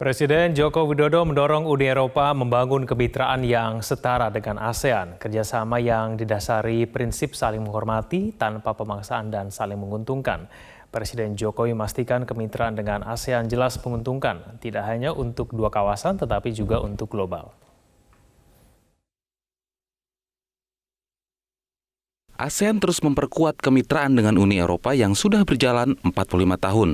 Presiden Joko Widodo mendorong Uni Eropa membangun kemitraan yang setara dengan ASEAN, kerjasama yang didasari prinsip saling menghormati tanpa pemaksaan dan saling menguntungkan. Presiden Jokowi memastikan kemitraan dengan ASEAN jelas menguntungkan, tidak hanya untuk dua kawasan tetapi juga untuk global. ASEAN terus memperkuat kemitraan dengan Uni Eropa yang sudah berjalan 45 tahun.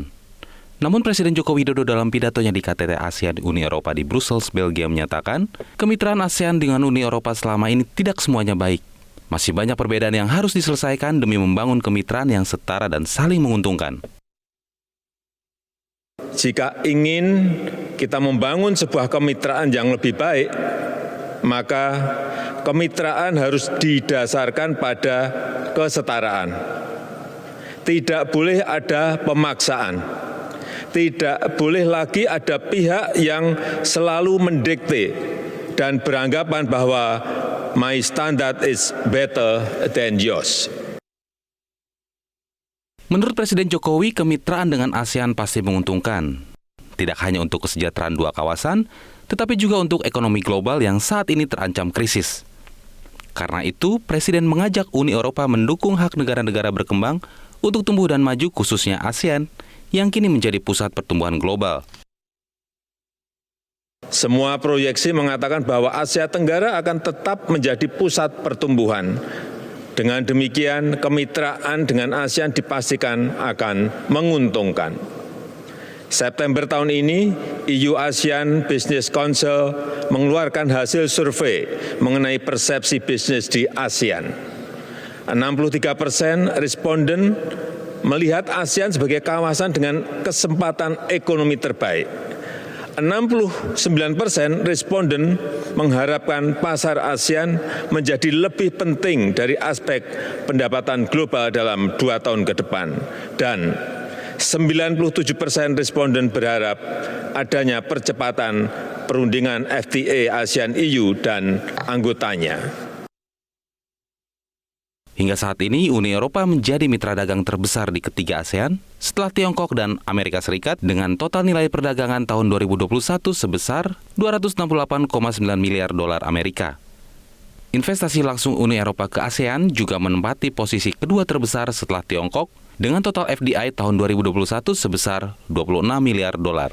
Namun Presiden Joko Widodo dalam pidatonya di KTT ASEAN Uni Eropa di Brussels, Belgia menyatakan, kemitraan ASEAN dengan Uni Eropa selama ini tidak semuanya baik. Masih banyak perbedaan yang harus diselesaikan demi membangun kemitraan yang setara dan saling menguntungkan. Jika ingin kita membangun sebuah kemitraan yang lebih baik, maka kemitraan harus didasarkan pada kesetaraan. Tidak boleh ada pemaksaan. Tidak boleh lagi ada pihak yang selalu mendikte dan beranggapan bahwa my standard is better than yours. Menurut Presiden Jokowi, kemitraan dengan ASEAN pasti menguntungkan. Tidak hanya untuk kesejahteraan dua kawasan, tetapi juga untuk ekonomi global yang saat ini terancam krisis. Karena itu, Presiden mengajak Uni Eropa mendukung hak negara-negara berkembang untuk tumbuh dan maju, khususnya ASEAN, yang kini menjadi pusat pertumbuhan global. Semua proyeksi mengatakan bahwa Asia Tenggara akan tetap menjadi pusat pertumbuhan. Dengan demikian, kemitraan dengan ASEAN dipastikan akan menguntungkan. September tahun ini, EU ASEAN Business Council mengeluarkan hasil survei mengenai persepsi bisnis di ASEAN. 63% responden melihat ASEAN sebagai kawasan dengan kesempatan ekonomi terbaik. 69% responden mengharapkan pasar ASEAN menjadi lebih penting dari aspek pendapatan global dalam 2 tahun ke depan. Dan 97% responden berharap adanya percepatan perundingan FTA ASEAN-EU dan anggotanya. Hingga saat ini, Uni Eropa menjadi mitra dagang terbesar di ketiga ASEAN setelah Tiongkok dan Amerika Serikat dengan total nilai perdagangan tahun 2021 sebesar 268,9 miliar dolar Amerika. Investasi langsung Uni Eropa ke ASEAN juga menempati posisi kedua terbesar setelah Tiongkok dengan total FDI tahun 2021 sebesar 26 miliar dolar.